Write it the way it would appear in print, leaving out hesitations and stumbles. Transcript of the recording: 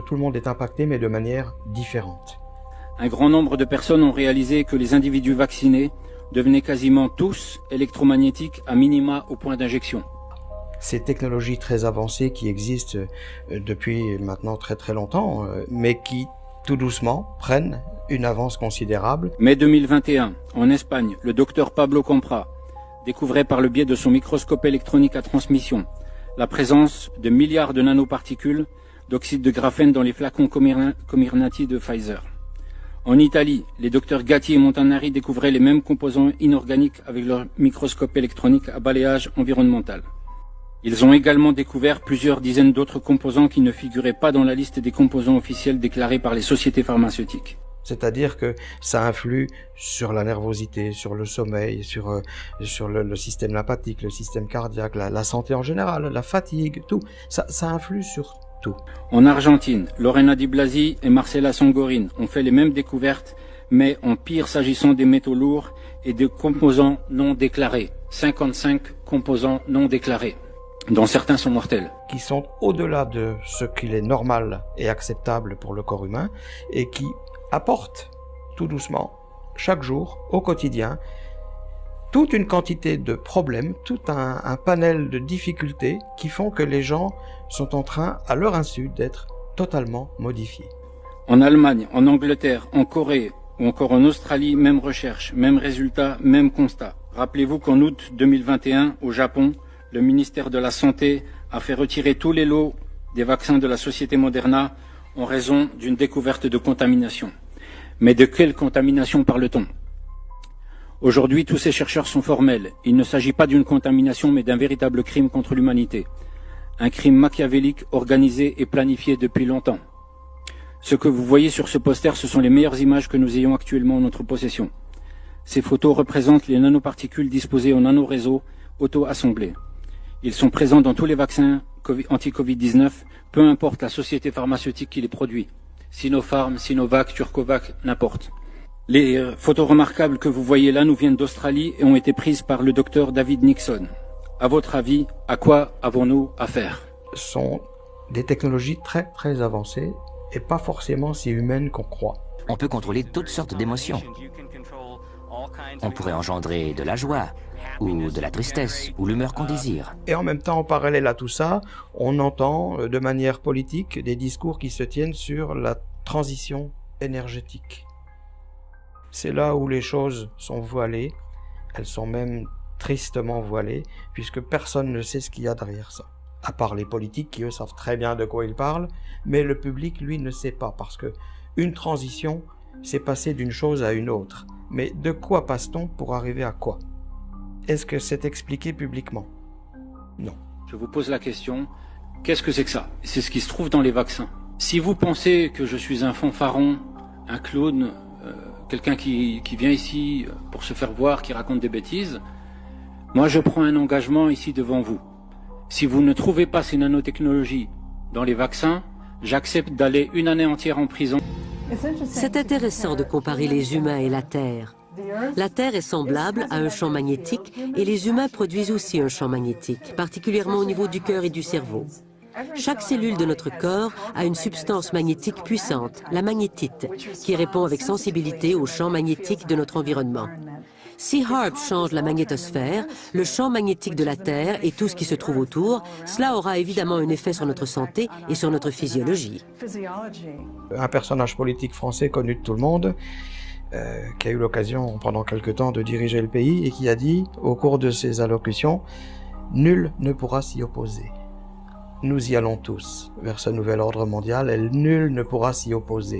Tout le monde est impacté, mais de manière différente. Un grand nombre de personnes ont réalisé que les individus vaccinés devenaient quasiment tous électromagnétiques à minima au point d'injection. Ces technologies très avancées qui existent depuis maintenant très très longtemps, mais qui tout doucement prennent une avance considérable. Mai 2021, en Espagne, le docteur Pablo Compra découvrait par le biais de son microscope électronique à transmission la présence de milliards de nanoparticules d'oxyde de graphène dans les flacons Comirnaty de Pfizer. En Italie, les docteurs Gatti et Montanari découvraient les mêmes composants inorganiques avec leur microscope électronique à balayage environnemental. Ils ont également découvert plusieurs dizaines d'autres composants qui ne figuraient pas dans la liste des composants officiels déclarés par les sociétés pharmaceutiques. C'est-à-dire que ça influe sur la nervosité, sur le sommeil, sur le système lymphatique, le système cardiaque, la santé en général, la fatigue, tout. Ça influe sur tout. En Argentine, Lorena Di Blasi et Marcela Songorine ont fait les mêmes découvertes, mais en pire s'agissant des métaux lourds et des composants non déclarés. 55 composants non déclarés, dont certains sont mortels. Qui sont au-delà de ce qu'il est normal et acceptable pour le corps humain et qui apportent tout doucement, chaque jour, au quotidien, toute une quantité de problèmes, tout un panel de difficultés qui font que les gens sont en train, à leur insu, d'être totalement modifiés. En Allemagne, en Angleterre, en Corée ou encore en Australie, même recherche, même résultat, même constat. Rappelez-vous qu'en août 2021, au Japon, le ministère de la Santé a fait retirer tous les lots des vaccins de la société Moderna en raison d'une découverte de contamination. Mais de quelle contamination parle-t-on ? Aujourd'hui, tous ces chercheurs sont formels. Il ne s'agit pas d'une contamination, mais d'un véritable crime contre l'humanité. Un crime machiavélique, organisé et planifié depuis longtemps. Ce que vous voyez sur ce poster, ce sont les meilleures images que nous ayons actuellement en notre possession. Ces photos représentent les nanoparticules disposées en nanoréseaux auto-assemblés. Ils sont présents dans tous les vaccins anti-Covid-19, peu importe la société pharmaceutique qui les produit. Sinopharm, Sinovac, Turcovac, n'importe. Les photos remarquables que vous voyez là nous viennent d'Australie et ont été prises par le docteur David Nixon. À votre avis, à quoi avons-nous affaire ? Ce sont des technologies très très avancées et pas forcément si humaines qu'on croit. On peut contrôler toutes sortes d'émotions. On pourrait engendrer de la joie, ou de la tristesse, ou l'humeur qu'on désire. Et en même temps, en parallèle à tout ça, on entend de manière politique des discours qui se tiennent sur la transition énergétique. C'est là où les choses sont voilées, elles sont même tristement voilées, puisque personne ne sait ce qu'il y a derrière ça. À part les politiques qui, eux, savent très bien de quoi ils parlent, mais le public, lui, ne sait pas, parce que une transition, c'est passer d'une chose à une autre. Mais de quoi passe-t-on pour arriver à quoi ? Est-ce que c'est expliqué publiquement ? Non. Je vous pose la question, qu'est-ce que c'est que ça ? C'est ce qui se trouve dans les vaccins. Si vous pensez que je suis un fanfaron, un clown, quelqu'un qui vient ici pour se faire voir, qui raconte des bêtises, moi je prends un engagement ici devant vous. Si vous ne trouvez pas ces nanotechnologies dans les vaccins, j'accepte d'aller une année entière en prison. C'est intéressant de comparer les humains et la Terre. La Terre est semblable à un champ magnétique et les humains produisent aussi un champ magnétique, particulièrement au niveau du cœur et du cerveau. Chaque cellule de notre corps a une substance magnétique puissante, la magnétite, qui répond avec sensibilité au champ magnétique de notre environnement. Si HAARP change la magnétosphère, le champ magnétique de la Terre et tout ce qui se trouve autour, cela aura évidemment un effet sur notre santé et sur notre physiologie. Un personnage politique français connu de tout le monde, qui a eu l'occasion pendant quelque temps de diriger le pays et qui a dit, au cours de ses allocutions, « Nul ne pourra s'y opposer ». Nous y allons tous vers ce nouvel ordre mondial et nul ne pourra s'y opposer.